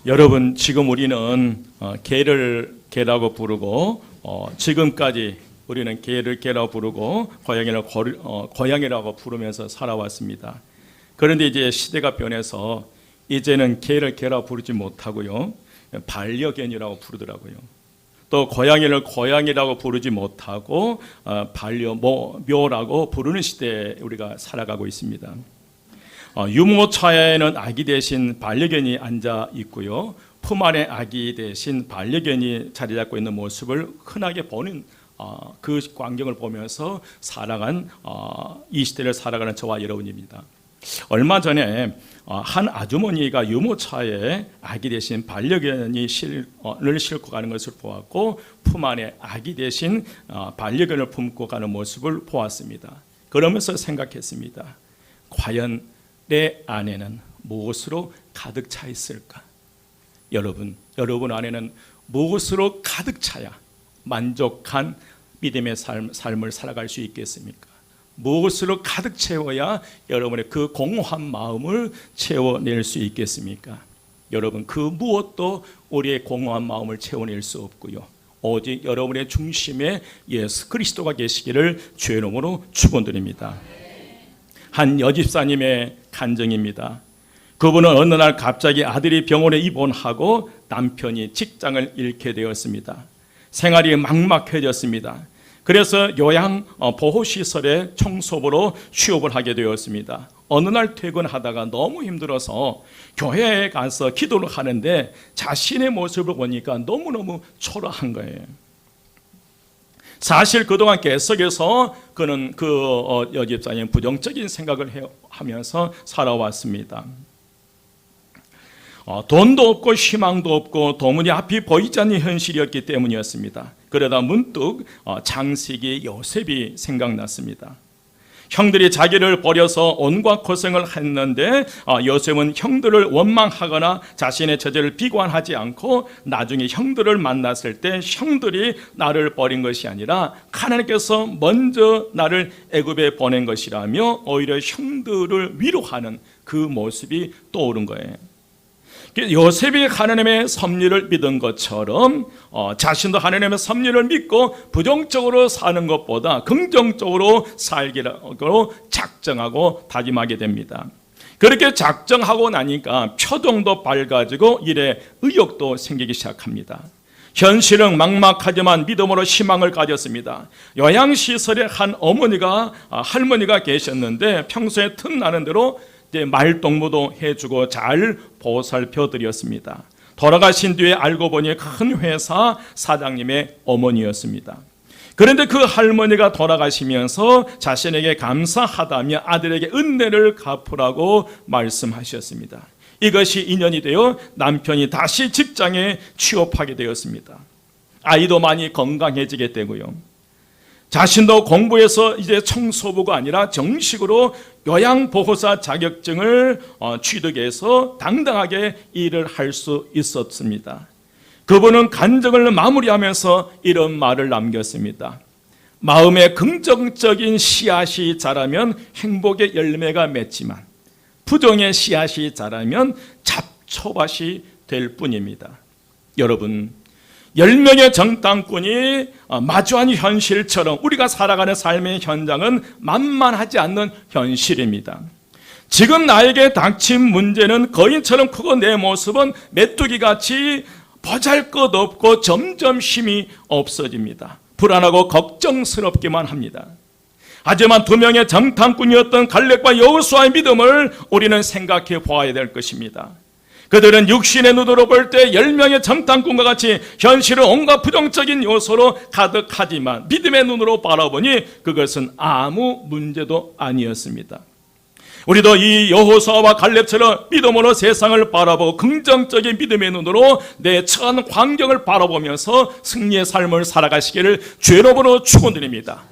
여러분, 지금 우리는 개를 개라고 부르고 지금까지 우리는 개를 개라고 부르고 고양이라고 부르면서 살아왔습니다. 그런데 이제 시대가 변해서 이제는 개를 개라고 부르지 못하고요, 반려견이라고 부르더라고요. 또 고양이를 고양이라고 부르지 못하고 반려묘라고 부르는 시대에 우리가 살아가고 있습니다. 유모차에는 아기 대신 반려견이 앉아 있고요, 품 안에 아기 대신 반려견이 자리 잡고 있는 모습을 흔하게 보는 그 광경을 보면서 살아간 이 시대를 살아가는 저와 여러분입니다. 얼마 전에 한 아주머니가 유모차에 아기 대신 반려견을 싣고 가는 것을 보았고, 품 안에 아기 대신 반려견을 품고 가는 모습을 보았습니다. 그러면서 생각했습니다. 과연 내 안에는 무엇으로 가득 차 있을까? 여러분 안에는 무엇으로 가득 차야 만족한 믿음의 삶을 살아갈 수 있겠습니까? 무엇으로 가득 채워야 여러분의 그 공허한 마음을 채워낼 수 있겠습니까? 여러분, 그 무엇도 우리의 공허한 마음을 채워낼 수 없고요, 오직 여러분의 중심에 예수 그리스도가 계시기를 주의 이름으로 축원드립니다. 한 여집사님의 간증입니다. 그분은 어느 날 갑자기 아들이 병원에 입원하고 남편이 직장을 잃게 되었습니다. 생활이 막막해졌습니다. 그래서 요양보호시설에 청소부로 취업을 하게 되었습니다. 어느 날 퇴근하다가 너무 힘들어서 교회에 가서 기도를 하는데 자신의 모습을 보니까 너무너무 초라한 거예요. 사실 그동안 계속해서 그는 여집사님 부정적인 생각을 하면서 살아왔습니다. 돈도 없고 희망도 없고 도무지 앞이 보이지 않는 현실이었기 때문이었습니다. 그러다 문득 장세기 요셉이 생각났습니다. 형들이 자기를 버려서 온갖 고생을 했는데 요셉은 형들을 원망하거나 자신의 처지를 비관하지 않고 나중에 형들을 만났을 때 형들이 나를 버린 것이 아니라 하나님께서 먼저 나를 애굽에 보낸 것이라며 오히려 형들을 위로하는 그 모습이 떠오른 거예요. 요셉이 하나님의 섭리를 믿은 것처럼 자신도 하나님의 섭리를 믿고 부정적으로 사는 것보다 긍정적으로 살기로 작정하고 다짐하게 됩니다. 그렇게 작정하고 나니까 표정도 밝아지고 일에 의욕도 생기기 시작합니다. 현실은 막막하지만 믿음으로 희망을 가졌습니다. 요양시설에 한 할머니가 계셨는데 평소에 틈나는 대로 말동무도 해주고 잘 보살펴 드렸습니다. 돌아가신 뒤에 알고 보니 큰 회사 사장님의 어머니였습니다. 그런데 그 할머니가 돌아가시면서 자신에게 감사하다며 아들에게 은혜를 갚으라고 말씀하셨습니다. 이것이 인연이 되어 남편이 다시 직장에 취업하게 되었습니다. 아이도 많이 건강해지게 되고요, 자신도 공부해서 이제 청소부가 아니라 정식으로 요양보호사 자격증을 취득해서 당당하게 일을 할 수 있었습니다. 그분은 간증을 마무리하면서 이런 말을 남겼습니다. 마음에 긍정적인 씨앗이 자라면 행복의 열매가 맺지만 부정의 씨앗이 자라면 잡초밭이 될 뿐입니다. 여러분, 10명의 정탐꾼이 마주한 현실처럼 우리가 살아가는 삶의 현장은 만만하지 않는 현실입니다. 지금 나에게 닥친 문제는 거인처럼 크고 내 모습은 메뚜기같이 보잘것없고 점점 힘이 없어집니다. 불안하고 걱정스럽기만 합니다. 하지만 2명의 정탐꾼이었던 갈렙과 여호수아의 믿음을 우리는 생각해 보아야 될 것입니다. 그들은 육신의 눈으로 볼 때 10명의 정탐꾼과 같이 현실은 온갖 부정적인 요소로 가득하지만 믿음의 눈으로 바라보니 그것은 아무 문제도 아니었습니다. 우리도 이 여호수아와 갈렙처럼 믿음으로 세상을 바라보고 긍정적인 믿음의 눈으로 내 처한 환경을 바라보면서 승리의 삶을 살아가시기를 주의 이름으로 축원드립니다.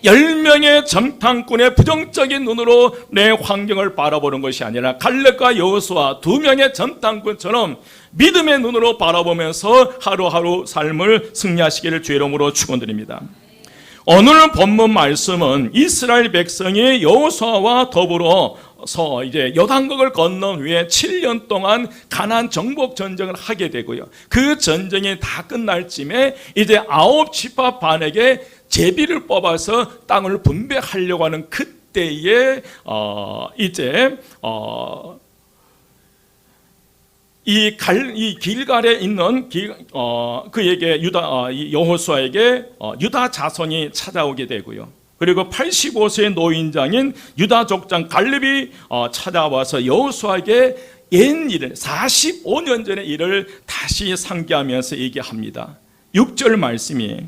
10명의 정탐꾼의 부정적인 눈으로 내 환경을 바라보는 것이 아니라 갈렙과 여호수아 2명의 정탐꾼처럼 믿음의 눈으로 바라보면서 하루하루 삶을 승리하시기를 주의 이름으로 축원드립니다. 오늘 본문 말씀은 이스라엘 백성이 여호수아와 더불어 이제 요단강을 건넌 후에 7년 동안 가나안 정복 전쟁을 하게 되고요. 그 전쟁이 다 끝날 쯤에 이제 9지파 반에게 제비를 뽑아서 땅을 분배하려고 하는 그때에 이 길갈에 있는 그에게 여호수아에게 유다 자손이 찾아오게 되고요. 그리고 85세의 노인장인 유다 족장 갈렙이 찾아와서 여호수아에게 옛일을 45년 전의 일을 다시 상기하면서 얘기합니다. 6절 말씀이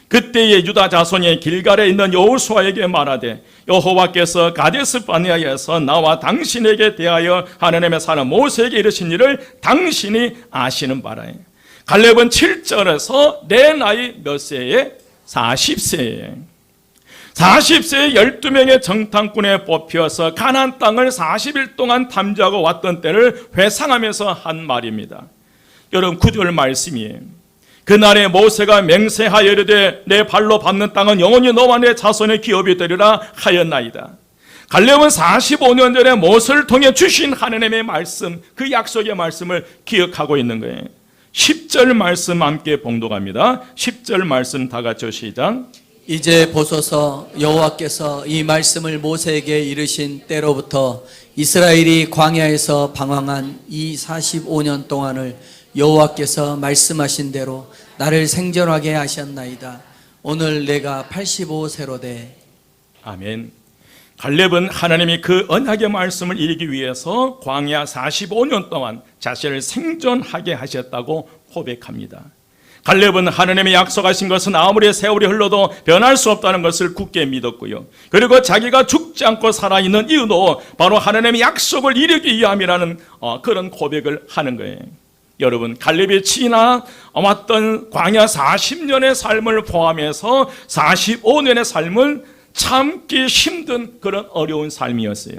그때의 유다 자손이 길갈에 있는 여호수아에게 말하되 여호와께서 가데스 바네아에서 나와 당신에게 대하여 하나님의 사람 모세에게 이르신 일을 당신이 아시는 바라. 갈렙은 7절에서 내 나이 몇 세에? 40세에 12명의 정탐꾼에 뽑혀서 가나안 땅을 40일 동안 탐지하고 왔던 때를 회상하면서 한 말입니다. 여러분 9절 말씀이에요. 그날에 모세가 맹세하여 이르되 내 발로 밟는 땅은 영원히 너와 내 자손의 기업이 되리라 하였나이다. 갈렙은 45년 전에 모세를 통해 주신 하나님의 말씀, 그 약속의 말씀을 기억하고 있는 거예요. 10절 말씀 함께 봉독합니다. 10절 말씀 다 같이 시작. 이제 보소서 여호와께서 이 말씀을 모세에게 이르신 때로부터 이스라엘이 광야에서 방황한 이 45년 동안을 여호와께서 말씀하신 대로 나를 생존하게 하셨나이다. 오늘 내가 85세로 돼. 아멘. 갈렙은 하나님이 그 언약의 말씀을 이루기 위해서 광야 45년 동안 자신을 생존하게 하셨다고 고백합니다. 갈렙은 하나님의 약속하신 것은 아무리 세월이 흘러도 변할 수 없다는 것을 굳게 믿었고요. 그리고 자기가 죽지 않고 살아있는 이유도 바로 하나님의 약속을 이루기 위함이라는 그런 고백을 하는 거예요. 여러분, 갈렙이 지나왔던 광야 40년의 삶을 포함해서 45년의 삶은 참기 힘든 그런 어려운 삶이었어요.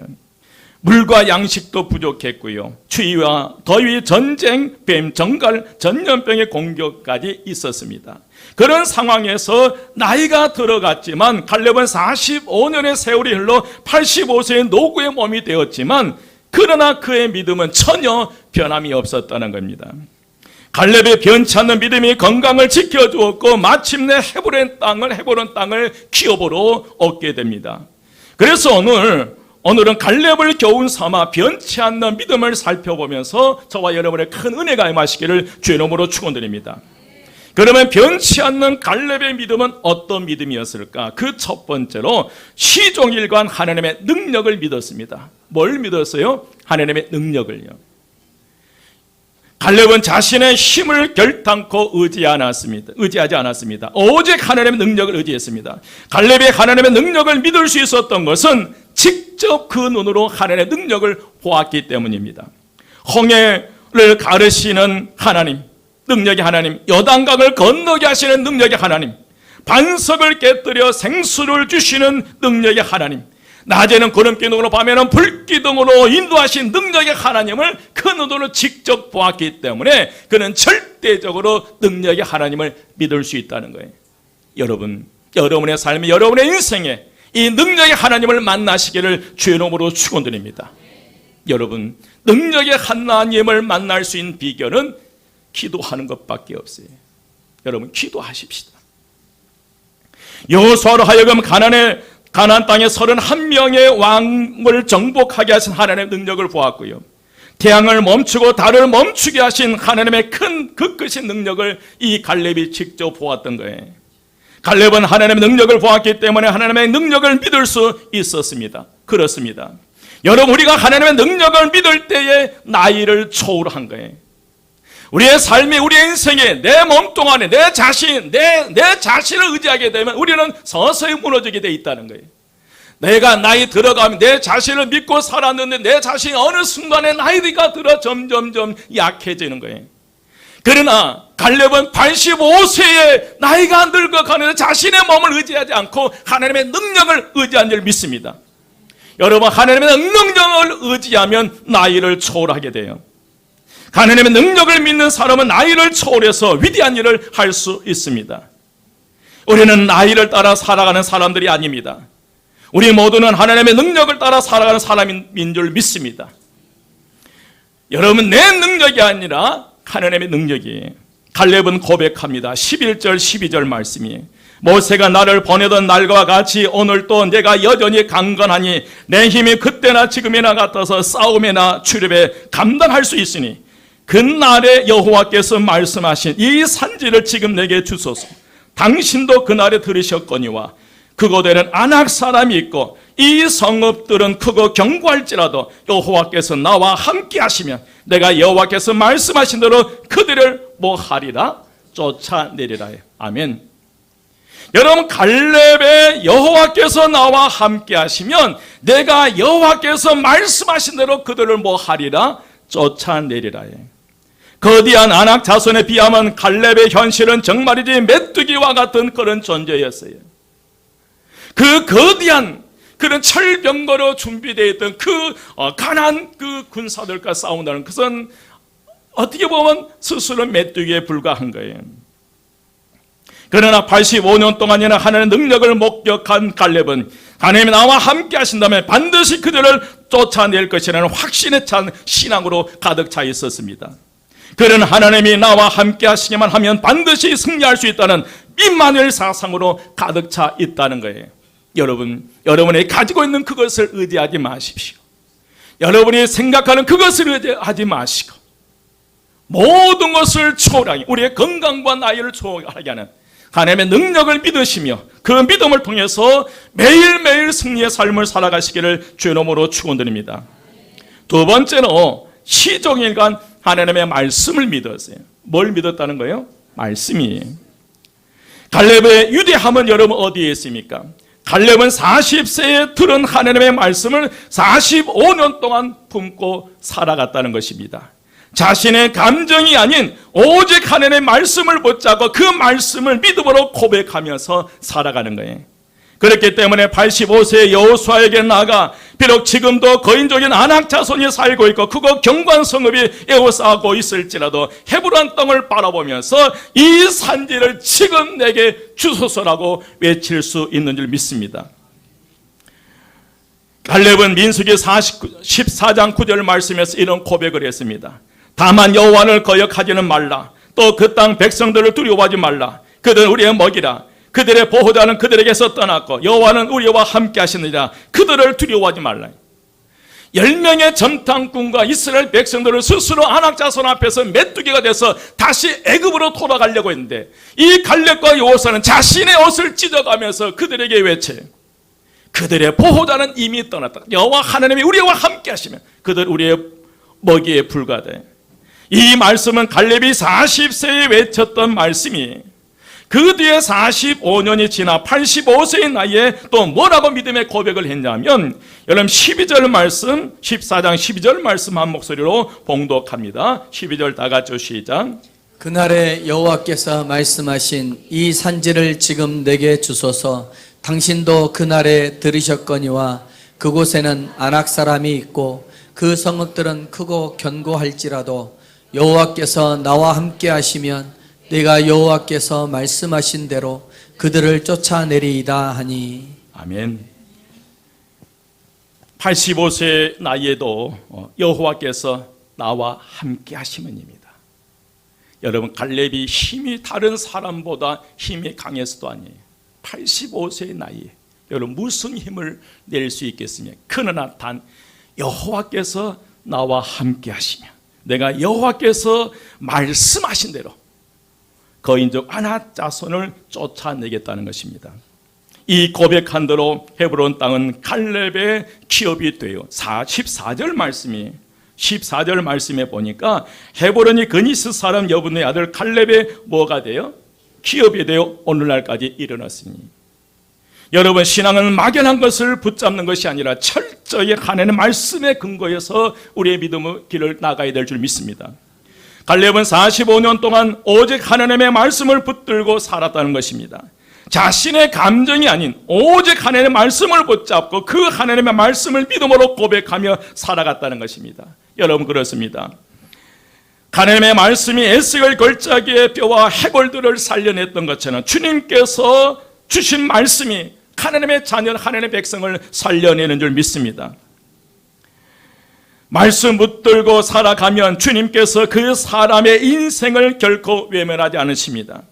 물과 양식도 부족했고요. 추위와 더위, 전쟁, 뱀, 정갈, 전염병의 공격까지 있었습니다. 그런 상황에서 나이가 들어갔지만 갈렙은 45년의 세월이 흘러 85세의 노구의 몸이 되었지만 그러나 그의 믿음은 전혀 변함이 없었다는 겁니다. 갈렙의 변치 않는 믿음이 건강을 지켜주었고 마침내 헤브론 땅을 기업으로 얻게 됩니다. 그래서 오늘은 갈렙을 교훈 삼아 변치 않는 믿음을 살펴보면서 저와 여러분의 큰 은혜가 임하시기를 주의 이름으로 축원드립니다. 그러면 변치 않는 갈렙의 믿음은 어떤 믿음이었을까? 그 첫 번째로 시종일관 하나님의 능력을 믿었습니다. 뭘 믿었어요? 하나님의 능력을요. 갈렙은 자신의 힘을 결단코 의지하지 않았습니다. 오직 하나님의 능력을 의지했습니다. 갈렙이 하나님의 능력을 믿을 수 있었던 것은 직접 그 눈으로 하나님의 능력을 보았기 때문입니다. 홍해를 가르시는 하나님, 능력의 하나님, 요단강을 건너게 하시는 능력의 하나님, 반석을 깨뜨려 생수를 주시는 능력의 하나님, 낮에는 구름기둥으로 밤에는 불기둥으로 인도하신 능력의 하나님을 그 눈으로 직접 보았기 때문에 그는 절대적으로 능력의 하나님을 믿을 수 있다는 거예요. 여러분, 여러분의 삶에, 여러분의 인생에 이 능력의 하나님을 만나시기를 주의 이름으로 축원드립니다. 여러분, 능력의 하나님을 만날 수 있는 비결은 기도하는 것밖에 없어요. 여러분, 기도하십시다. 여호수아로 하여금 가나안 땅에 31명의 왕을 정복하게 하신 하나님의 능력을 보았고요. 태양을 멈추고 달을 멈추게 하신 하나님의 큰 그 크신 능력을 이 갈렙이 직접 보았던 거예요. 갈렙은 하나님의 능력을 보았기 때문에 하나님의 능력을 믿을 수 있었습니다. 그렇습니다. 여러분, 우리가 하나님의 능력을 믿을 때에 나이를 초월한 거예요. 우리의 삶에, 우리의 인생에, 내 몸뚱아리, 내 자신을 의지하게 되면 우리는 서서히 무너지게 돼 있다는 거예요. 내가 나이 들어가면 내 자신을 믿고 살았는데 내 자신이 어느 순간에 나이가 들어 점점점 약해지는 거예요. 그러나 갈렙은 85세에 나이가 늙어가는데 자신의 몸을 의지하지 않고 하나님의 능력을 의지한 줄 믿습니다. 여러분, 하나님의 능력을 의지하면 나이를 초월하게 돼요. 하나님의 능력을 믿는 사람은 나이를 초월해서 위대한 일을 할 수 있습니다. 우리는 나이를 따라 살아가는 사람들이 아닙니다. 우리 모두는 하나님의 능력을 따라 살아가는 사람인 줄 믿습니다. 여러분, 내 능력이 아니라 하나님의 능력이에요. 갈렙은 고백합니다. 11절 12절 말씀이 모세가 나를 보내던 날과 같이 오늘도 내가 여전히 강건하니 내 힘이 그때나 지금이나 같아서 싸움이나 출입에 감당할 수 있으니 그날에 여호와께서 말씀하신 이 산지를 지금 내게 주소서. 당신도 그날에 들으셨거니와 그곳에는 아낙 사람이 있고 이 성읍들은 크고 견고할지라도 여호와께서 나와 함께 하시면 내가 여호와께서 말씀하신 대로 그들을 뭐 하리라? 쫓아내리라. 아멘. 여러분, 갈렙의 여호와께서 나와 함께 하시면 내가 여호와께서 말씀하신 대로 그들을 뭐 하리라? 쫓아내리라. 거대한 아낙 자손에 비하면 갈렙의 현실은 정말이지 메뚜기와 같은 그런 존재였어요. 그 거대한 그런 철병거로 준비되어 있던 그 가난 그 군사들과 싸운다는 것은 어떻게 보면 스스로 메뚜기에 불과한 거예요. 그러나 85년 동안이나 하나님의 능력을 목격한 갈렙은 하나님이 나와 함께 하신다면 반드시 그들을 쫓아낼 것이라는 확신에 찬 신앙으로 가득 차 있었습니다. 그는 하나님이 나와 함께 하시기만 하면 반드시 승리할 수 있다는 임마누엘 사상으로 가득 차 있다는 거예요. 여러분이 가지고 있는 그것을 의지하지 마십시오. 여러분이 생각하는 그것을 의지하지 마시고 모든 것을 초월하게, 우리의 건강과 나이를 초월하게 하는 하나님의 능력을 믿으시며 그 믿음을 통해서 매일매일 승리의 삶을 살아가시기를 주의 이름으로 축원드립니다. 두 번째로 시종일관 하나님의 말씀을 믿었어요. 뭘 믿었다는 거예요? 말씀이. 갈렙의 유대함은 여러분 어디에 있습니까? 갈렙은 40세에 들은 하나님의 말씀을 45년 동안 품고 살아갔다는 것입니다. 자신의 감정이 아닌 오직 하나님의 말씀을 붙잡고 그 말씀을 믿음으로 고백하면서 살아가는 거예요. 그렇기 때문에 85세의 여호수아에게 나아가 비록 지금도 거인족인 아낙 자손이 살고 있고 크고 견고한 성읍이 에워싸고 있을지라도 헤브론 땅을 바라보면서 이 산지를 지금 내게 주소서라고 외칠 수 있는 줄 믿습니다. 갈렙은 민수기 14장 9절 말씀에서 이런 고백을 했습니다. 다만 여호와를 거역하지는 말라. 또 그 땅 백성들을 두려워하지 말라. 그들은 우리의 먹이라. 그들의 보호자는 그들에게서 떠났고 여호와는 우리와 함께 하시느니라. 그들을 두려워하지 말라. 10명의 정탐꾼과 이스라엘 백성들을 스스로 아낙 자손 앞에서 메뚜기가 돼서 다시 애굽으로 돌아가려고 했는데 이 갈렙과 여호수아는 자신의 옷을 찢어가면서 그들에게 외쳐요. 그들의 보호자는 이미 떠났다. 여호와 하나님이 우리와 함께 하시면 그들 우리의 먹이에 불과하다. 이 말씀은 갈렙이 40세에 외쳤던 말씀이 그 뒤에 45년이 지나 85세의 나이에 또 뭐라고 믿음의 고백을 했냐면 여러분 12절 말씀 14장 12절 말씀 한 목소리로 봉독합니다. 12절 다 같이 시작. 그날에 여호와께서 말씀하신 이 산지를 지금 내게 주소서. 당신도 그날에 들으셨거니와 그곳에는 아낙 사람이 있고 그 성읍들은 크고 견고할지라도 여호와께서 나와 함께 하시면 내가 여호와께서 말씀하신 대로 그들을 쫓아내리이다 하니. 아멘. 85세 나이에도 여호와께서 나와 함께 하시면입니다. 여러분, 갈렙이 힘이 다른 사람보다 힘이 강해서도 아니에요. 85세의 나이에 여러분 무슨 힘을 낼 수 있겠습니까? 그러나 단 여호와께서 나와 함께 하시면 내가 여호와께서 말씀하신 대로 거인족 아낙 자손을 쫓아내겠다는 것입니다. 이 고백한 대로 헤브론 땅은 갈렙의 기업이 돼요. 14절 말씀이 14절 말씀에 보니까 헤브론이 그니스 사람 여분의 아들 갈렙의 뭐가 돼요? 기업이 되어 오늘날까지 일어났으니 여러분, 신앙은 막연한 것을 붙잡는 것이 아니라 철저히 하나님의 말씀에 근거해서 우리의 믿음의 길을 나가야 될 줄 믿습니다. 갈렙은 45년 동안 오직 하나님의 말씀을 붙들고 살았다는 것입니다. 자신의 감정이 아닌 오직 하나님의 말씀을 붙잡고 그 하나님의 말씀을 믿음으로 고백하며 살아갔다는 것입니다. 여러분, 그렇습니다. 하나님의 말씀이 에스겔 걸작의 뼈와 해골들을 살려냈던 것처럼 주님께서 주신 말씀이 하나님의 자녀, 하나님의 백성을 살려내는 줄 믿습니다. 말씀 붙들고 살아가면 주님께서 그 사람의 인생을 결코 외면하지 않으십니다.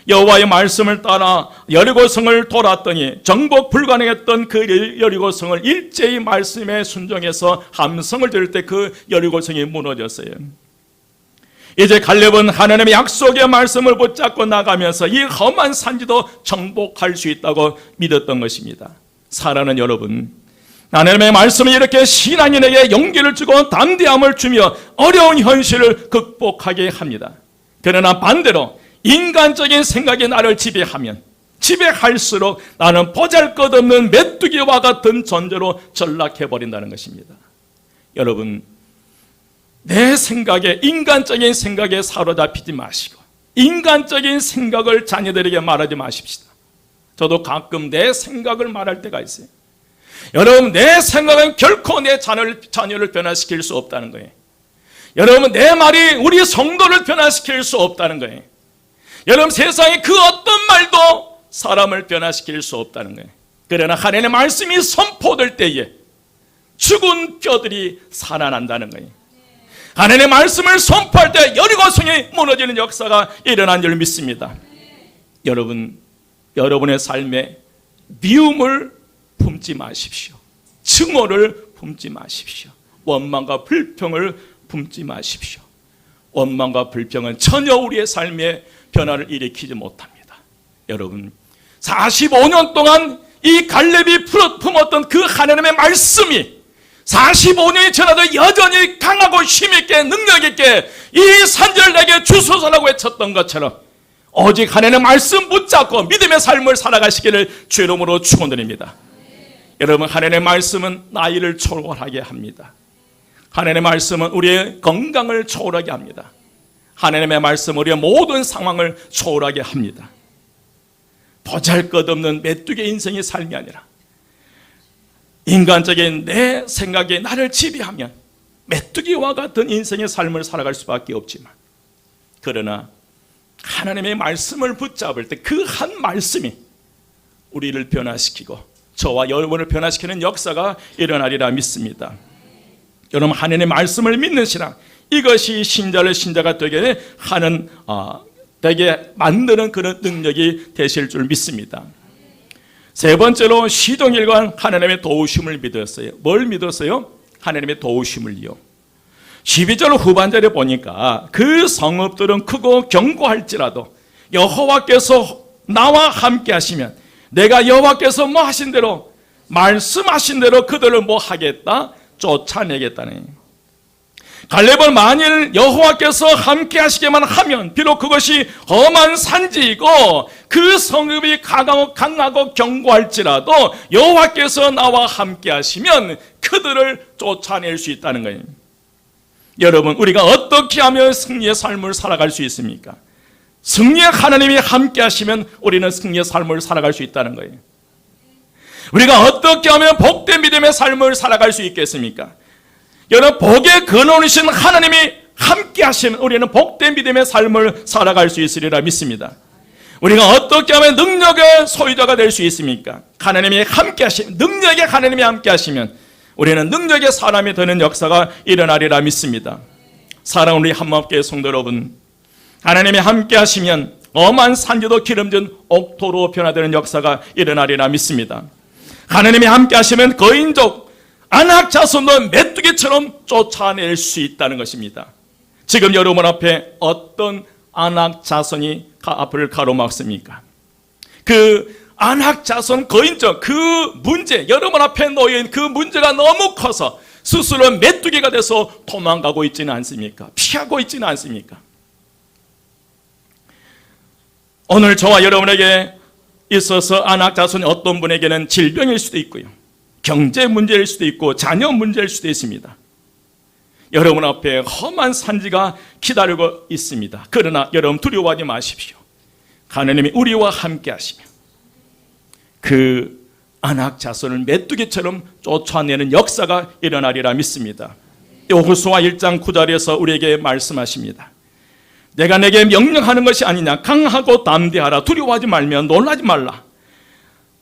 여호와의 말씀을 따라 여리고성을 돌았더니 정복 불가능했던 그 여리고성을 일제히 말씀에 순종해서 함성을 들을 때 그 여리고성이 무너졌어요. 이제 갈렙은 하나님의 약속의 말씀을 붙잡고 나가면서 이 험한 산지도 정복할 수 있다고 믿었던 것입니다. 사랑하는 여러분, 하나님의 말씀이 이렇게 신앙인에게 용기를 주고 담대함을 주며 어려운 현실을 극복하게 합니다. 그러나 반대로 인간적인 생각이 나를 지배할수록 나는 보잘것없는 메뚜기와 같은 존재로 전락해버린다는 것입니다. 여러분, 내 생각에, 인간적인 생각에 사로잡히지 마시고 인간적인 생각을 자녀들에게 말하지 마십시다. 저도 가끔 내 생각을 말할 때가 있어요. 여러분, 내 생각은 결코 내 자녀를 변화시킬 수 없다는 거예요. 여러분, 내 말이 우리 성도를 변화시킬 수 없다는 거예요. 여러분, 세상에 그 어떤 말도 사람을 변화시킬 수 없다는 거예요. 그러나 하나님의 말씀이 선포될 때에 죽은 뼈들이 살아난다는 거예요. 하나님의 말씀을 선포할 때 여리고성이 무너지는 역사가 일어난 줄 믿습니다. 여러분, 여러분의 삶에 미움을 품지 마십시오. 증오를 품지 마십시오. 원망과 불평을 품지 마십시오. 원망과 불평은 전혀 우리의 삶에 변화를 일으키지 못합니다. 여러분, 45년 동안 이 갈렙이 품었던 그 하나님의 말씀이 45년이 지나도 여전히 강하고 힘있게 능력있게 이 산지를 내게 주소서라고 외쳤던 것처럼 오직 하나님의 말씀 붙잡고 믿음의 삶을 살아가시기를 주의 이름으로 축원드립니다. 여러분, 하나님의 말씀은 나이를 초월하게 합니다. 하나님의 말씀은 우리의 건강을 초월하게 합니다. 하나님의 말씀은 우리의 모든 상황을 초월하게 합니다. 보잘것없는 메뚜기 인생의 삶이 아니라 인간적인 내 생각에 나를 지배하면 메뚜기와 같은 인생의 삶을 살아갈 수밖에 없지만, 그러나 하나님의 말씀을 붙잡을 때 그 한 말씀이 우리를 변화시키고 저와 여러분을 변화시키는 역사가 일어나리라 믿습니다. 여러분, 하나님의 말씀을 믿는 신앙, 이것이 신자를 신자가 되게 하는 되게 만드는 그런 능력이 되실 줄 믿습니다. 세 번째로 시종일관 하나님의 도우심을 믿었어요. 뭘 믿었어요? 하나님의 도우심을요. 12절 후반절에 보니까 그 성읍들은 크고 견고할지라도 여호와께서 나와 함께 하시면 내가 여호와께서 뭐 하신 대로 말씀하신 대로 그들을 뭐 하겠다? 쫓아내겠다네. 갈렙은 만일 여호와께서 함께 하시게만 하면 비록 그것이 험한 산지이고 그 성읍이 강하고 견고할지라도 여호와께서 나와 함께 하시면 그들을 쫓아낼 수 있다는 거예요. 여러분, 우리가 어떻게 하면 승리의 삶을 살아갈 수 있습니까? 승리의 하나님이 함께 하시면 우리는 승리의 삶을 살아갈 수 있다는 거예요. 우리가 어떻게 하면 복된 믿음의 삶을 살아갈 수 있겠습니까? 여러분, 복의 근원이신 하나님이 함께 하시면 우리는 복된 믿음의 삶을 살아갈 수 있으리라 믿습니다. 우리가 어떻게 하면 능력의 소유자가 될 수 있습니까? 하나님이 함께 하시면, 능력의 하나님이 함께 하시면 우리는 능력의 사람이 되는 역사가 일어나리라 믿습니다. 사랑하는 우리 한마음교회 성도 여러분, 하나님이 함께 하시면 엄한 산지도 기름진 옥토로 변화되는 역사가 일어나리라 믿습니다. 하나님이 함께 하시면 거인족 안악 자손도 메뚜기처럼 쫓아낼 수 있다는 것입니다. 지금 여러분 앞에 어떤 안악 자손이 앞을 가로막습니까? 그 안악 자손 거인족 그 문제, 여러분 앞에 놓인 그 문제가 너무 커서 스스로 메뚜기가 돼서 도망가고 있지는 않습니까? 피하고 있지는 않습니까? 오늘 저와 여러분에게 있어서 안악 자손이 어떤 분에게는 질병일 수도 있고요, 경제 문제일 수도 있고 자녀 문제일 수도 있습니다. 여러분 앞에 험한 산지가 기다리고 있습니다. 그러나 여러분 두려워하지 마십시오. 하나님이 우리와 함께 하시며 그 안악 자손을 메뚜기처럼 쫓아내는 역사가 일어나리라 믿습니다. 여호수아 1장 9절에서 우리에게 말씀하십니다. 내가 내게 명령하는 것이 아니냐, 강하고 담대하라, 두려워하지 말며 놀라지 말라.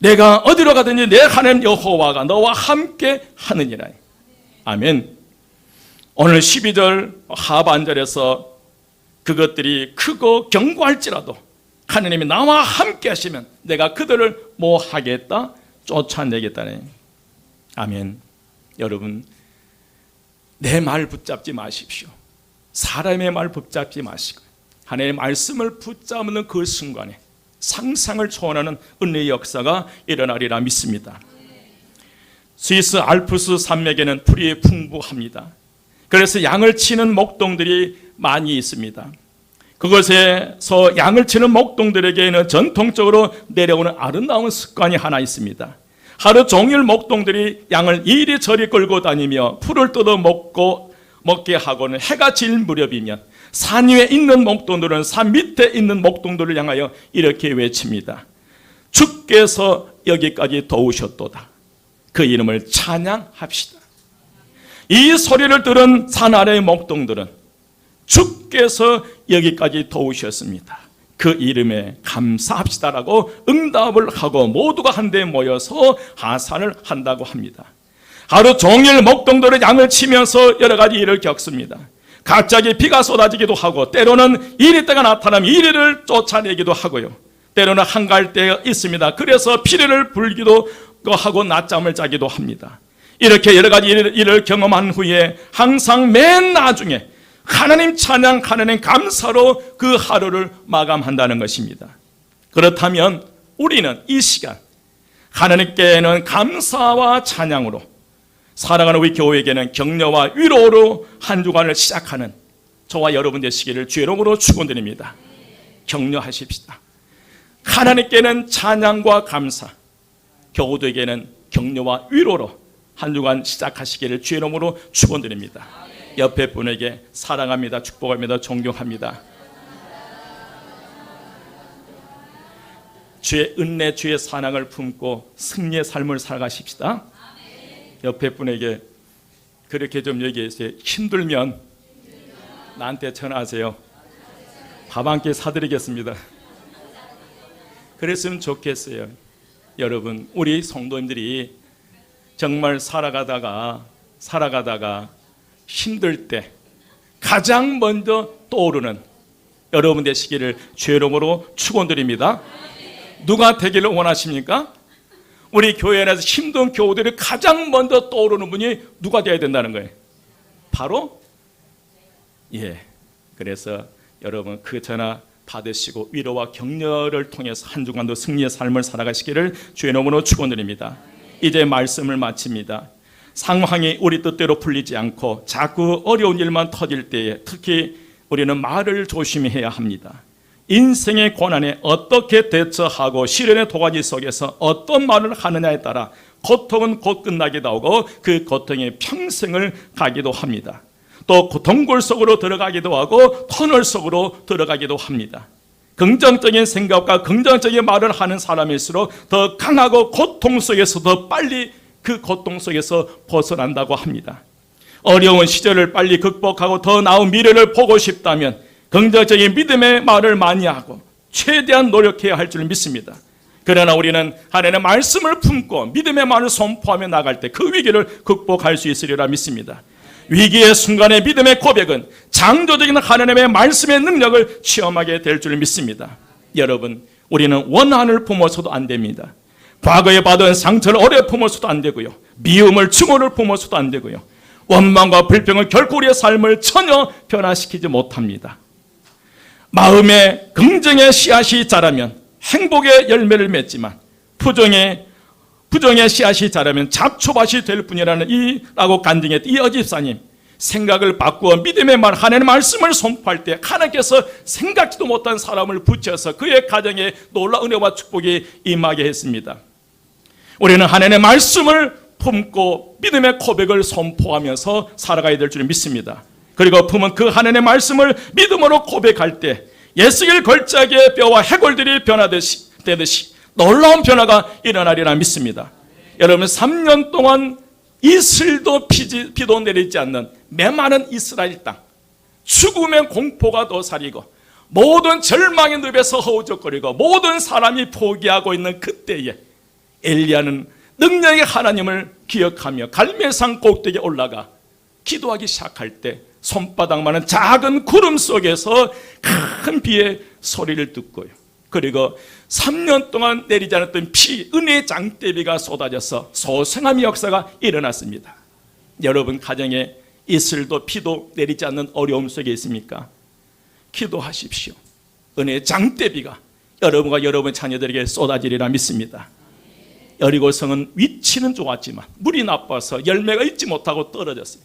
내가 어디로 가든지 내 하나님 여호와가 너와 함께 하느니라. 아멘. 오늘 12절 하반절에서 그것들이 크고 견고할지라도 하나님이 나와 함께 하시면 내가 그들을 뭐 하겠다? 쫓아내겠다네. 아멘. 여러분, 내 말 붙잡지 마십시오. 사람의 말 붙잡지 마시고 하나님의 말씀을 붙잡는 그 순간에 상상을 초월하는 은혜의 역사가 일어나리라 믿습니다. 스위스 알프스 산맥에는 풀이 풍부합니다. 그래서 양을 치는 목동들이 많이 있습니다. 그곳에서 양을 치는 목동들에게는 전통적으로 내려오는 아름다운 습관이 하나 있습니다. 하루 종일 목동들이 양을 이리저리 끌고 다니며 풀을 뜯어 먹게 하고는 해가 질 무렵이면 산 위에 있는 목동들은 산 밑에 있는 목동들을 향하여 이렇게 외칩니다. 주께서 여기까지 도우셨도다. 그 이름을 찬양합시다. 이 소리를 들은 산 아래의 목동들은 주께서 여기까지 도우셨습니다. 그 이름에 감사합시다라고 응답을 하고 모두가 한데 모여서 하산을 한다고 합니다. 하루 종일 목동들은 양을 치면서 여러 가지 일을 겪습니다. 갑자기 비가 쏟아지기도 하고 때로는 이리때가 나타나면 이리를 쫓아내기도 하고요. 때로는 한가할 때가 있습니다. 그래서 피리를 불기도 하고 낮잠을 자기도 합니다. 이렇게 여러 가지 일을 경험한 후에 항상 맨 나중에 하나님 찬양, 하나님 감사로 그 하루를 마감한다는 것입니다. 그렇다면 우리는 이 시간 하나님께는 감사와 찬양으로, 사랑하는 우리 교회에게는 격려와 위로로 한 주간을 시작하는 저와 여러분 되시기를 주의 이름으로 축원드립니다. 격려하십시다. 하나님께는 찬양과 감사, 교우들에게는 격려와 위로로 한 주간 시작하시기를 주의 이름으로 축원드립니다. 옆에 분에게 사랑합니다, 축복합니다, 존경합니다. 주의 은혜, 주의 사랑을 품고 승리의 삶을 살아가십시다. 옆에 분에게 그렇게 좀 얘기해주세요. 힘들면 나한테 전화하세요. 밥 한 끼 사드리겠습니다. 그랬으면 좋겠어요. 여러분, 우리 성도님들이 정말 살아가다가 힘들 때 가장 먼저 떠오르는 여러분 되시기를 주의 이름으로 축원드립니다. 누가 되기를 원하십니까? 우리 교회 안에서 힘든 교우들이 가장 먼저 떠오르는 분이 누가 되어야 된다는 거예요? 바로 그래서 여러분 그 전화 받으시고 위로와 격려를 통해서 한 주간도 승리의 삶을 살아가시기를 주의 이름으로 축원드립니다. 이제 말씀을 마칩니다. 상황이 우리 뜻대로 풀리지 않고 자꾸 어려운 일만 터질 때에 특히 우리는 말을 조심해야 합니다. 인생의 고난에 어떻게 대처하고 시련의 도가니 속에서 어떤 말을 하느냐에 따라 고통은 곧 끝나기도 하고 그 고통에 평생을 가기도 합니다. 또 동굴 속으로 들어가기도 하고 터널 속으로 들어가기도 합니다. 긍정적인 생각과 긍정적인 말을 하는 사람일수록 더 강하고 고통 속에서 더 빨리 그 고통 속에서 벗어난다고 합니다. 어려운 시절을 빨리 극복하고 더 나은 미래를 보고 싶다면 긍정적인 믿음의 말을 많이 하고 최대한 노력해야 할 줄 믿습니다. 그러나 우리는 하나님의 말씀을 품고 믿음의 말을 선포하며 나갈 때 그 위기를 극복할 수 있으리라 믿습니다. 위기의 순간의 믿음의 고백은 창조적인 하나님의 말씀의 능력을 체험하게 될 줄 믿습니다. 여러분, 우리는 원한을 품어서도 안 됩니다. 과거에 받은 상처를 오래 품어서도 안 되고요. 미움을, 증오를 품어서도 안 되고요. 원망과 불평은 결코 우리의 삶을 전혀 변화시키지 못합니다. 마음에 긍정의 씨앗이 자라면 행복의 열매를 맺지만 부정의 씨앗이 자라면 잡초밭이 될 뿐이라는 이라고 간증했던 이 여집사님, 생각을 바꾸어 믿음의 말, 하나님의 말씀을 선포할 때 하나님께서 생각지도 못한 사람을 붙여서 그의 가정에 놀라운 은혜와 축복이 임하게 했습니다. 우리는 하나님의 말씀을 품고 믿음의 고백을 선포하면서 살아가야 될 줄 믿습니다. 그리고 품은 그 하나님의 말씀을 믿음으로 고백할 때 예수길 걸작의 뼈와 해골들이 변화되듯이 놀라운 변화가 일어나리라 믿습니다. 여러분, 3년 동안 이슬도 비도 내리지 않는 메마른 이스라엘 땅, 죽음의 공포가 도사리고 모든 절망의 늪에서 허우적거리고 모든 사람이 포기하고 있는 그때에 엘리야는 능력의 하나님을 기억하며 갈멜산 꼭대기에 올라가 기도하기 시작할 때 손바닥만한 작은 구름 속에서 큰 비의 소리를 듣고요. 그리고 3년 동안 내리지 않았던 피, 은혜의 장대비가 쏟아져서 소생함의 역사가 일어났습니다. 여러분 가정에 이슬도 피도 내리지 않는 어려움 속에 있습니까? 기도하십시오. 은혜의 장대비가 여러분과 여러분 자녀들에게 쏟아지리라 믿습니다. 여리고성은 위치는 좋았지만 물이 나빠서 열매가 있지 못하고 떨어졌어요.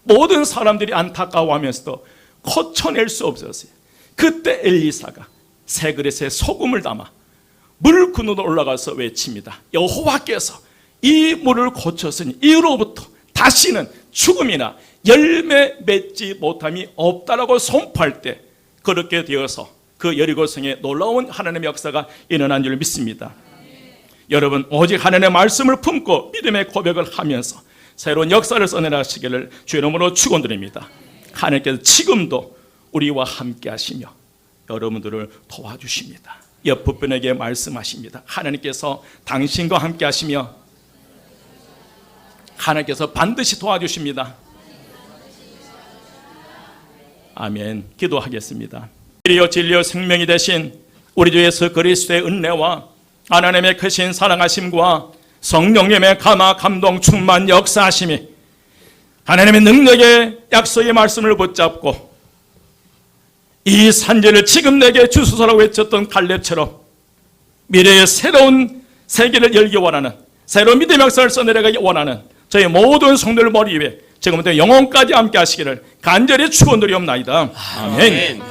모든 사람들이 안타까워하면서도 고쳐낼 수 없었어요. 그때 엘리사가 새 그릇에 소금을 담아 물 근원으로 올라가서 외칩니다. 여호와께서 이 물을 고쳤으니 이후로부터 다시는 죽음이나 열매 맺지 못함이 없다라고 선포할 때 그렇게 되어서 그 여리고성에 놀라운 하나님의 역사가 일어난 줄 믿습니다. 여러분 오직 하나님의 말씀을 품고 믿음의 고백을 하면서 새로운 역사를 써내라시기를 주의 이름으로 축원드립니다. 하나님께서 지금도 우리와 함께 하시며 여러분들을 도와주십니다. 옆 분에게 말씀하십니다. 하나님께서 당신과 함께 하시며 하나님께서 반드시 도와주십니다. 아멘. 기도하겠습니다. 길이요 진리요 생명이 되신 우리 주 예수 그리스도의 은혜와 하나님의 크신 사랑하심과 성령님의 감화 감동 충만 역사하심이 하나님의 능력의 약속의 말씀을 붙잡고 이 산지를 지금 내게 주소서라고 외쳤던 갈렙처럼 미래의 새로운 세계를 열기 원하는 새로운 믿음의 역사를 써내려가기 원하는 저희 모든 성도들 머리 위에 지금부터 영혼까지 함께 하시기를 간절히 축원드리옵나이다. 아멘.